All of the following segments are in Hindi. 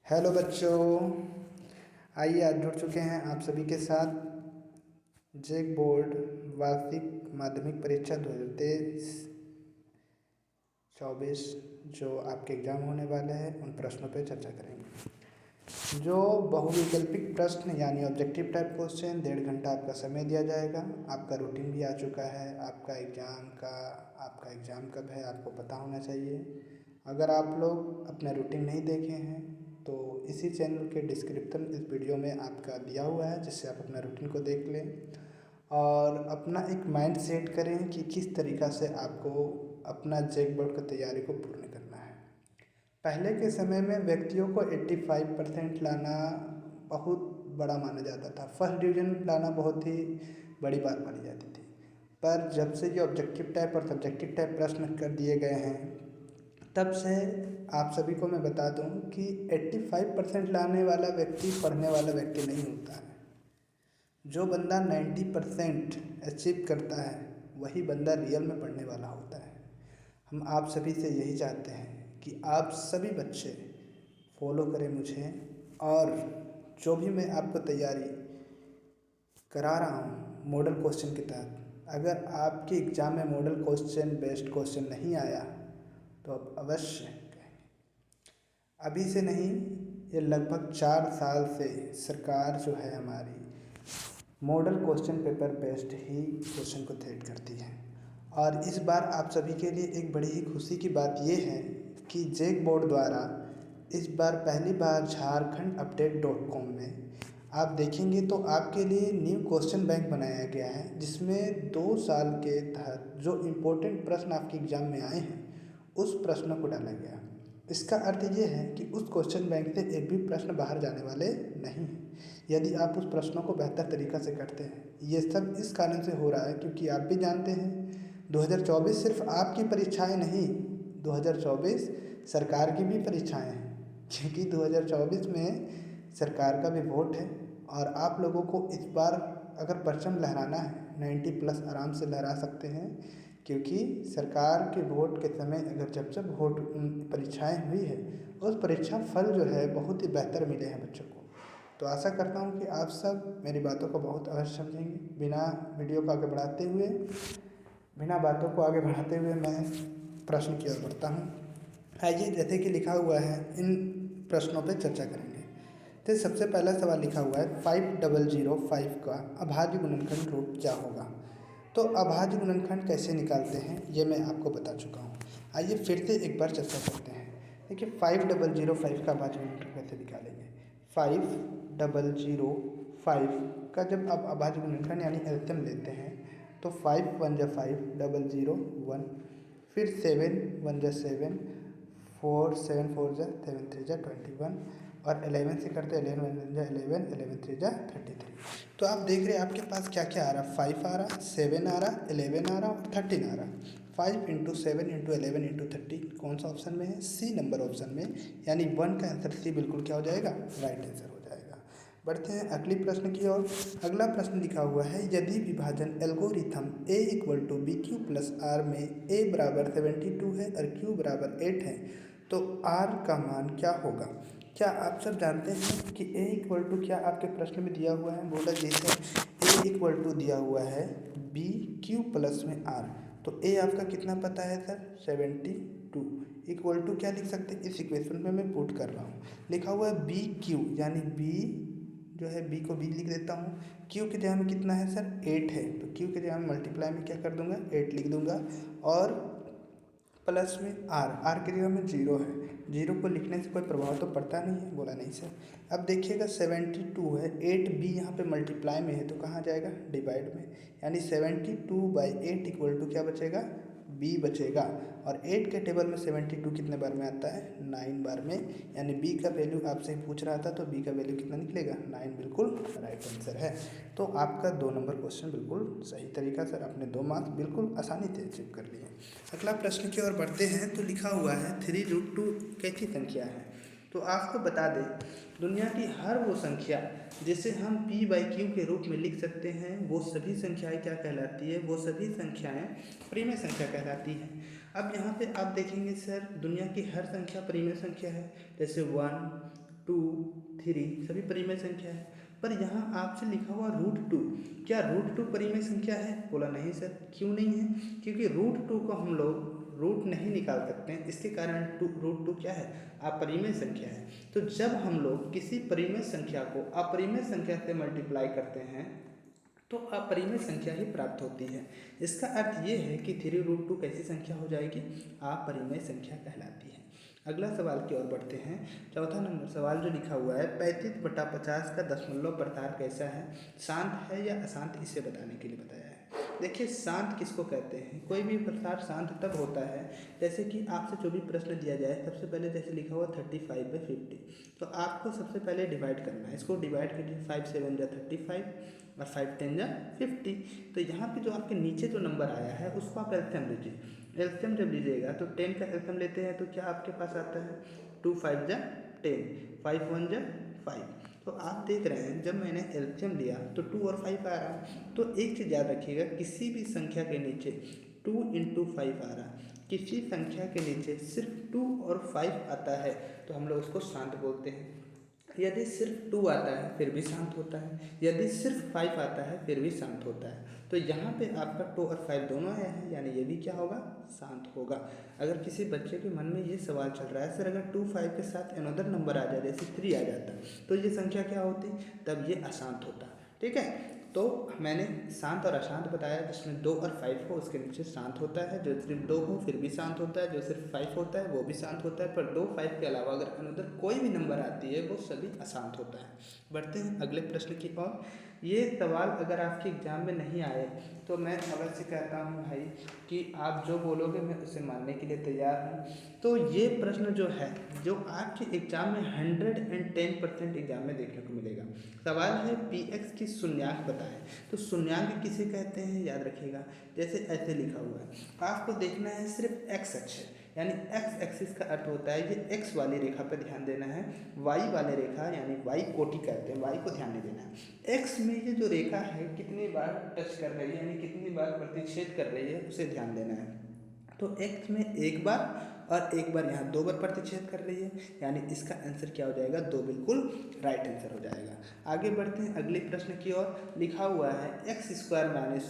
हेलो बच्चों, आइए आज जुड़ चुके हैं आप सभी के साथ जेक बोर्ड वार्षिक माध्यमिक परीक्षा 2023-24 जो आपके एग्ज़ाम होने वाले हैं उन प्रश्नों पर चर्चा करेंगे। जो बहुविकल्पिक प्रश्न यानी ऑब्जेक्टिव टाइप क्वेश्चन 1.5 घंटा आपका समय दिया जाएगा। आपका रूटीन भी आ चुका है। आपका एग्ज़ाम कब है आपको पता होना चाहिए। अगर आप लोग अपना रूटीन नहीं देखे हैं तो इसी चैनल के डिस्क्रिप्शन इस वीडियो में आपका दिया हुआ है, जिससे आप अपना रूटीन को देख लें और अपना एक माइंड सेट करें कि किस तरीक़ा से आपको अपना जेक बोर्ड की तैयारी को पूर्ण करना है। पहले के समय में व्यक्तियों को 85% लाना बहुत बड़ा माना जाता था। फर्स्ट डिवीज़न लाना बहुत ही बड़ी बात मानी जाती थी। पर जब से ये ऑब्जेक्टिव टाइप और सब्जेक्टिव टाइप प्रश्न कर दिए गए हैं, तब से आप सभी को मैं बता दूं कि 85% लाने वाला व्यक्ति पढ़ने वाला व्यक्ति नहीं होता है। जो बंदा 90% अचीव करता है वही बंदा रियल में पढ़ने वाला होता है। हम आप सभी से यही चाहते हैं कि आप सभी बच्चे फॉलो करें मुझे, और जो भी मैं आपको तैयारी करा रहा हूँ मॉडल क्वेश्चन के तहत, अगर आपके एग्ज़ाम में मॉडल क्वेश्चन बेस्ड क्वेश्चन नहीं आया तो आप अवश्य कहेंगे। अभी से नहीं, ये लगभग 4 साल से सरकार जो है हमारी मॉडल क्वेश्चन पेपर बेस्ड ही क्वेश्चन को सेट करती है। और इस बार आप सभी के लिए एक बड़ी ही खुशी की बात ये है कि जेक बोर्ड द्वारा इस बार पहली बार झारखंड-अपडेट.com में आप देखेंगे तो आपके लिए न्यू क्वेश्चन बैंक बनाया गया है, जिसमें 2 साल के तहत जो इम्पोर्टेंट प्रश्न आपके एग्ज़ाम में आए हैं उस प्रश्नों को डाला गया। इसका अर्थ ये है कि उस क्वेश्चन बैंक से एक भी प्रश्न बाहर जाने वाले नहीं हैं, यदि आप उस प्रश्नों को बेहतर तरीक़ा से करते हैं। ये सब इस कारण से हो रहा है क्योंकि आप भी जानते हैं 2024 सिर्फ आपकी परीक्षाएं नहीं, 2024 सरकार की भी परीक्षाएं हैं, क्योंकि 2024 में सरकार का भी वोट है। और आप लोगों को इस बार अगर परचम लहराना है 90+ आराम से लहरा सकते हैं, क्योंकि सरकार के वोट के समय अगर जब वोट परीक्षाएं हुई है उस परीक्षा फल जो है बहुत ही बेहतर मिले हैं बच्चों को। तो आशा करता हूं कि आप सब मेरी बातों को बहुत अवश्य समझेंगे। बिना वीडियो को आगे बढ़ाते हुए, बिना बातों को आगे बढ़ाते हुए मैं प्रश्न की ओर बढ़ता हूँ। आइए, जैसे कि लिखा हुआ है इन प्रश्नों पर चर्चा करेंगे। तो सबसे पहला सवाल लिखा हुआ है 5005 का अभाज्य गुणनखंड रूप क्या होगा। तो अभाज्य गुणनखंड कैसे निकालते हैं ये मैं आपको बता चुका हूँ। आइए फिर से एक बार चर्चा करते हैं। देखिए 5005 का अभाज्य गुणनखंड कैसे निकालेंगे। 5005 का जब आप अभाज्य गुणनखंड यानी एलसीएम लेते हैं तो 5 1 जा 5, 00 1, फिर 7 1 जा 7, 4 7 4 जा 7 3 जा 21, और 11 से करते 11 1 जा 11, 11 3 जा 33। तो आप देख रहे हैं आपके पास क्या क्या आ रहा है। 5 आ रहा, 7 आ रहा, 11 आ रहा और 13 आ रहा। 5 इंटू 7 इंटू 11 इंटू 30 कौन सा ऑप्शन में है, सी नंबर ऑप्शन में, यानी 1 का आंसर सी बिल्कुल क्या हो जाएगा, राइट आंसर हो जाएगा। बढ़ते हैं अगले प्रश्न की ओर। अगला प्रश्न लिखा हुआ है यदि विभाजन algorithm a equal to B Q plus R में a बराबर 72 है और q बराबर 8 है तो r का मान क्या होगा। क्या आप सब जानते हैं कि a इक्वल टू क्या आपके प्रश्न में दिया हुआ है, बोला जैसे a इक्वल टू दिया हुआ है बी क्यू प्लस में आर, तो a आपका कितना पता है सर, 72 इक्वल टू क्या लिख सकते हैं, इस इक्वेशन में मैं पुट कर रहा हूँ। लिखा हुआ है बी क्यू यानी b जो है b को b लिख देता हूँ, q के जगह में कितना है सर 8 है, तो q के जगह में मल्टीप्लाई में क्या कर दूंगा 8 लिख दूंगा, और प्लस में r के जगह में 0 है। 0 को लिखने से कोई प्रभाव तो पड़ता नहीं है, बोला नहीं सर। अब देखिएगा 72 है, 8b यहाँ पे मल्टीप्लाई में है तो कहाँ जाएगा, डिवाइड में, यानी 72/8 इक्वल टू क्या बचेगा, b बचेगा। और 8 के टेबल में 72 कितने बार में आता है, 9 बार में, यानी b का वैल्यू आपसे पूछ रहा था तो b का वैल्यू कितना निकलेगा, 9 बिल्कुल राइट आंसर है। तो आपका 2 नंबर क्वेश्चन बिल्कुल सही तरीका से आपने 2 मार्क्स बिल्कुल आसानी से अचीव कर लिए। अगला प्रश्न की ओर बढ़ते हैं। तो लिखा हुआ है 3√2 कैसी संख्या है। तो आपको बता दें दुनिया की हर वो संख्या जिसे हम p/q के रूप में लिख सकते हैं वो सभी संख्याएं क्या कहलाती है, वो सभी संख्याएं परिमेय संख्या कहलाती हैं। अब यहाँ पे आप देखेंगे सर दुनिया की हर संख्या परिमेय संख्या है, जैसे 1 2, 3 सभी परिमेय संख्या है। पर यहाँ आपसे लिखा हुआ √2, क्या √2 परिमेय संख्या है? बोला नहीं सर। क्यों नहीं है? क्योंकि √2 को हम लोग रूट नहीं निकाल सकते हैं, इसके कारण √2 क्या है? अपरिमेय संख्या है। तो जब हम लोग किसी परिमेय संख्या को अपरिमेय संख्या से मल्टीप्लाई करते हैं तो अपरिमेय संख्या ही प्राप्त होती है। इसका अर्थ ये है कि 3√2 कैसी संख्या हो जाएगी? अपरिमेय संख्या कहलाती है। अगला सवाल की ओर बढ़ते हैं। चौथा नंबर सवाल जो लिखा हुआ है 35/50 का दशमलव प्रसार कैसा है? शांत है या अशांत, इसे बताने के लिए बताया है। देखिए शांत किसको कहते हैं? कोई भी प्रसार शांत तब होता है जैसे कि आपसे जो भी प्रश्न दिया जाए, सबसे पहले जैसे लिखा हुआ 35/50, तो आपको सबसे पहले डिवाइड करना है। इसको डिवाइड कीजिए, 5 7 जा 35 और 5 10 जा 50। तो यहाँ पे जो आपके नीचे जो नंबर आया है उसको आप एलसीएम लीजिए। एलसीएम जब लीजिएगा तो 10 का एलसीएम लेते हैं तो क्या आपके पास आता है? 2 5 जा 10, 5 1 जा 5। तो आप देख रहे हैं जब मैंने एलसीएम लिया तो 2 और 5 आ रहा। तो एक चीज़ याद रखिएगा, किसी भी संख्या के नीचे 2 × 5 आ रहा, किसी संख्या के नीचे सिर्फ 2 और 5 आता है तो हम लोग उसको शांत बोलते हैं। यदि सिर्फ 2 आता है फिर भी शांत होता है, यदि सिर्फ 5 आता है फिर भी शांत होता है। तो यहाँ पे आपका 2 और 5 दोनों आया है, यानी ये भी क्या होगा? शांत होगा। अगर किसी बच्चे के मन में ये सवाल चल रहा है सर अगर 2 5 के साथ अनदर नंबर आ जाए जैसे 3 आ जाता तो ये संख्या क्या होती? तब ये अशांत होता। ठीक है, तो मैंने शांत और अशांत बताया, जिसमें 2 और 5 हो उसके नीचे शांत होता है, जो सिर्फ 2 हो फिर भी शांत होता है, जो सिर्फ 5 होता है वो भी शांत होता है, पर 2 5 के अलावा अगर अनदर कोई भी नंबर आती है वो सभी अशांत होता है। बढ़ते हैं अगले प्रश्न की ओर। ये सवाल अगर आपके एग्जाम में नहीं आए तो मैं अवश्य कहता हूँ भाई कि आप जो बोलोगे मैं उसे मानने के लिए तैयार हूँ। तो ये प्रश्न जो है जो आपके एग्जाम में 110% एग्जाम में देखने को मिलेगा। सवाल है px की शून्यांक बताएं। तो शून्यांक किसे कहते हैं याद रखिएगा, जैसे ऐसे लिखा हुआ है, आपको देखना है सिर्फ x अक्ष है, यानी x एक्सिस का अर्थ होता है ये x वाली रेखा पर ध्यान देना है, y वाले रेखा यानी y कोटि कहते हैं, y को ध्यान नहीं देना है। x में ये जो रेखा है कितनी बार टच कर रही है यानी कितनी बार प्रतिच्छेद कर रही है उसे ध्यान देना है। तो x में एक बार और एक बार यहाँ 2 बार प्रतिच्छेद कर रही है, यानी इसका आंसर क्या हो जाएगा? 2 बिल्कुल राइट आंसर हो जाएगा। आगे बढ़ते हैं अगले प्रश्न की ओर। लिखा हुआ है x² -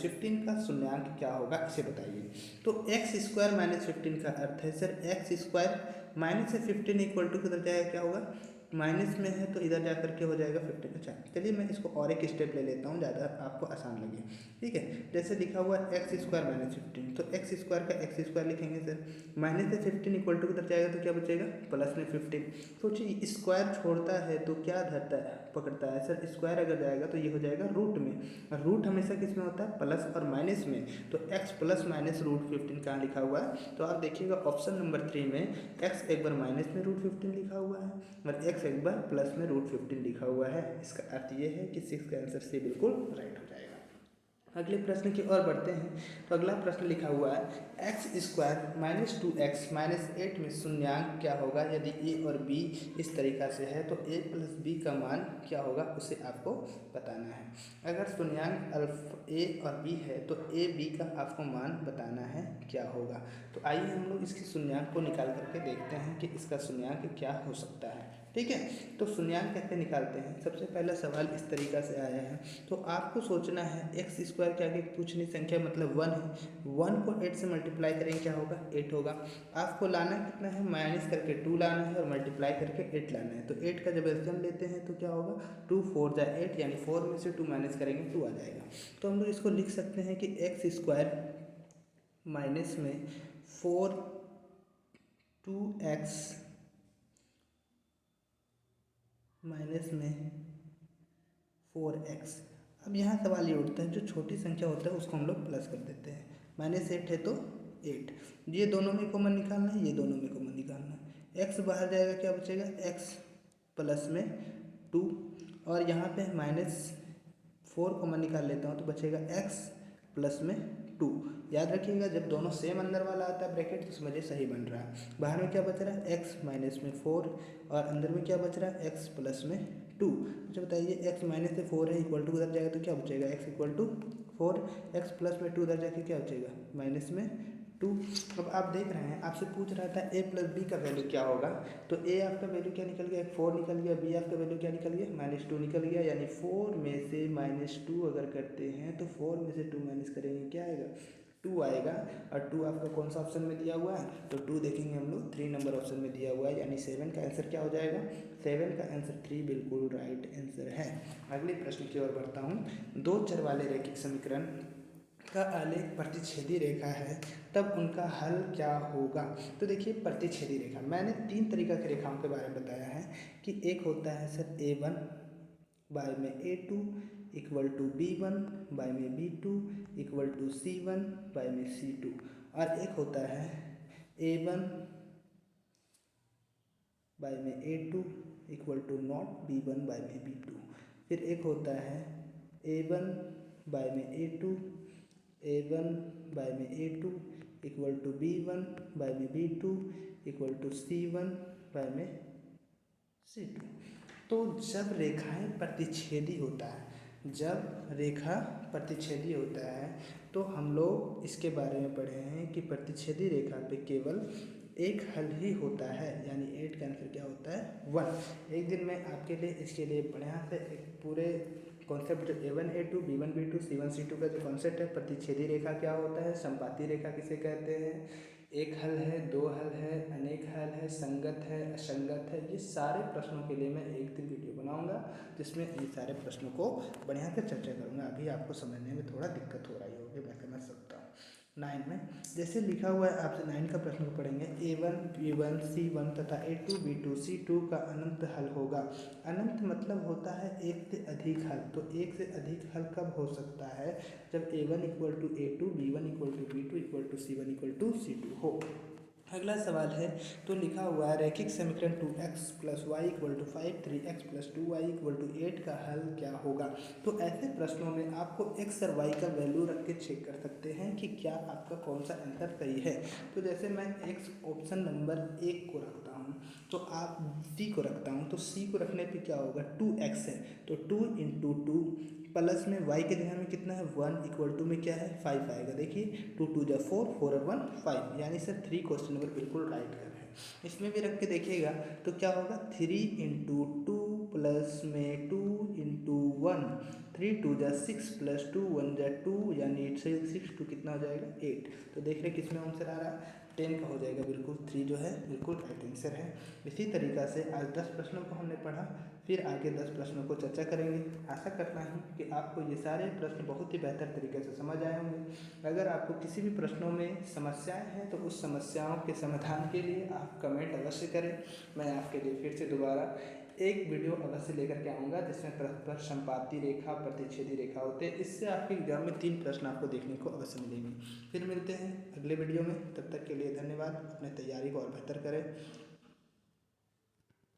15 का शून्यांक क्या होगा, इसे बताइए। तो x² - 15 का अर्थ है सर x² माइनस से 15 इक्वल टू किधर जाएगा, क्या होगा? माइनस में है तो इधर जा करके हो जाएगा 15। अच्छा चलिए मैं इसको और एक स्टेप ले लेता हूँ, ज़्यादा आपको आसान लगे। ठीक है, जैसे लिखा हुआ x² - 15, तो x² का x² लिखेंगे सर, माइनस से 15 इक्वल टू किधर जाएगा तो क्या बचेगा? प्लस में 15। सोचिए स्क्वायर छोड़ता है तो क्या धरता है, पकड़ता है सर, स्क्वायर अगर जाएगा तो ये हो जाएगा रूट में, और रूट हमेशा किस में होता है? प्लस और माइनस में। तो x प्लस माइनस √15 कहाँ लिखा हुआ है? तो आप देखिएगा ऑप्शन नंबर 3 में x एक बार माइनस में √15 लिखा हुआ है और x एक बार प्लस में √15 लिखा हुआ है। इसका अर्थ ये है कि 6 का आंसर C बिल्कुल राइट हो जाएगा। अगले प्रश्न की ओर बढ़ते हैं। तो अगला प्रश्न लिखा हुआ है x² - 2x - 8 में शून्यांक क्या होगा यदि a और b इस तरीक़ा से है, तो a + b का मान क्या होगा उसे आपको बताना है। अगर शून्यांक a और b है तो a b का आपको मान बताना है क्या होगा। तो आइए हम लोग इसकी शून्यांक को निकाल करके देखते हैं कि इसका शून्यांक क्या हो सकता है। ठीक है, तो शून्यांक कैसे निकालते हैं? सबसे पहला सवाल इस तरीक़ा से आया है, तो आपको सोचना है x² के आगे पूछनी संख्या मतलब 1 है, 1 को 8 से मल्टीप्लाई करेंगे क्या होगा? 8 होगा। आपको लाना कितना है? माइनस करके 2 लाना है और मल्टीप्लाई करके 8 लाना है। तो 8 का जब एलसीएम लेते हैं तो क्या होगा? 2 4 जा 8, यानी 4 में से 2 माइनस करेंगे 2 आ जाएगा। तो हम लोग इसको लिख सकते हैं कि x² माइनस में 4 2x माइनस में 4x। अब यहाँ सवाल ये उठता है जो छोटी संख्या होता है उसको हम लोग प्लस कर देते हैं। -8 है तो 8, ये दोनों में कॉमन निकालना है, ये दोनों में कॉमन निकालना है। x बाहर जाएगा, क्या बचेगा? x प्लस में 2, और यहाँ पे -4 कॉमन निकाल लेता हूँ तो बचेगा x प्लस में 2। याद रखिएगा जब दोनों सेम अंदर वाला आता है ब्रैकेट तो समझिए सही बन रहा है। बाहर में क्या बच रहा है? x माइनस में 4, और अंदर में क्या बच रहा है? x प्लस में 2। अच्छा बताइए x माइनस से 4 है इक्वल टू उधर जाएगा तो क्या बचेगा? x equal to 4, x plus में 2 उधर जाके क्या बचेगा? माइनस में 2। अब आप देख रहे हैं आपसे पूछ रहा था a प्लस बी का वैल्यू क्या होगा, तो a आपका वैल्यू क्या निकल गया, 4 निकल गया, b आपका वैल्यू क्या निकल गया, -2 निकल गया। यानी 4 में से -2 अगर करते हैं तो 4 में से 2 माइनस करेंगे क्या आएगा, 2 आएगा। और 2 आपका कौन सा ऑप्शन में दिया हुआ है, तो 2 देखेंगे हम लोग 3 नंबर ऑप्शन में दिया हुआ है। यानी 7 का आंसर क्या हो जाएगा, 7 का आंसर 3 बिल्कुल राइट आंसर है। अगले प्रश्न की ओर बढ़ता हूँ। दो चर वाले रैखिक समीकरण का आलेख प्रतिच्छेदी रेखा है, तब उनका हल क्या होगा। तो देखिए प्रतिच्छेदी रेखा, मैंने 3 तरीक़ा की रेखाओं के बारे में बताया है कि एक होता है सर A1 बाय में A2 equal to B1 bye में B2 equal to C1 bye में C2, और एक होता है A1 बाय में A2 equal to not B1 bye में B2। फिर एक होता है A1 बाय में A2 A1 बाय में A2 equal to B1 bye में B2 equal to C1 bye में C2। तो जब रेखाएं प्रतिच्छेदी होता है, जब रेखा प्रतिच्छेदी होता है तो हम लोग इसके बारे में पढ़े हैं कि प्रतिच्छेदी रेखा पे केवल एक हल ही होता है, यानी 8 का आंसर क्या होता है 1। एक दिन मैं आपके लिए इसके लिए बढ़िया से एक पूरे कॉन्सेप्ट जो A1 A2 B1 B2 C1 C2 का जो कॉन्सेप्ट है, प्रतिच्छेदी रेखा क्या होता है, संपाती रेखा किसे कहते हैं, एक हल है, दो हल है, अनेक हल है, संगत है, असंगत है, ये सारे प्रश्नों के लिए मैं एक दिन वीडियो बनाऊंगा जिसमें इन सारे प्रश्नों को बढ़िया से चर्चा करूंगा। अभी आपको समझने में थोड़ा दिक्कत हो रही होगी, मैं समझ सकता हूँ। 9 में जैसे लिखा हुआ है, आपसे 9 का प्रश्न को पढ़ेंगे। A1 B1 C1 तथा A2 B2 C2 का अनंत हल होगा। अनंत मतलब होता है एक से अधिक हल। तो एक से अधिक हल कब हो सकता है, जब A1 equal to A2 B1 equal to B2 equal to C1 equal to C2 हो। अगला सवाल है, तो लिखा हुआ है रैखिक समीकरण 2x plus Y equal to 5 3x plus 2y equal to 8 का हल क्या होगा। तो ऐसे प्रश्नों में आपको x और y का वैल्यू रख के चेक कर सकते हैं कि क्या आपका कौन सा आंसर सही है। तो जैसे मैं x ऑप्शन नंबर 1 को रखता हूँ, तो आप c को रखता हूँ, तो c को रखने पे क्या होगा, 2x है तो 2 इंटू 2 प्लस में y के जगह में कितना है 1 इक्वल टू में क्या है 5 आएगा। देखिए 2 2 जा 4 4 और 1 5, यानी सर 3 क्वेश्चन नंबर बिल्कुल राइट कर रहे हैं। इसमें भी रख के देखिएगा तो क्या होगा 3 इंटू 2 प्लस में 2 इंटू 1 3 2 जा 6 प्लस 2 1 जा 2, यानी 6 2 कितना हो जाएगा 8। तो देख रहे किसमें आंसर आ रहा है 10 का हो जाएगा, बिल्कुल 3 जो है बिल्कुल राइट आंसर है। इसी तरीक़ा से आज 10 प्रश्नों को हमने पढ़ा, फिर आगे 10 प्रश्नों को चर्चा करेंगे। आशा करता हूँ कि आपको ये सारे प्रश्न बहुत ही बेहतर तरीके से समझ आए होंगे। अगर आपको किसी भी प्रश्नों में समस्याएं हैं तो उस समस्याओं के समाधान के लिए आप कमेंट अवश्य करें। मैं आपके लिए फिर से दोबारा एक वीडियो अवश्य लेकर के आऊँगा जिसमें परस्पर संपाती रेखा प्रतिच्छेदी रेखा होते हैं। इससे आपके एग्जाम में 3 प्रश्न आपको देखने को अवश्य मिलेंगे। फिर मिलते हैं अगले वीडियो में, तब तक के लिए धन्यवाद। अपने तैयारी को और बेहतर करें।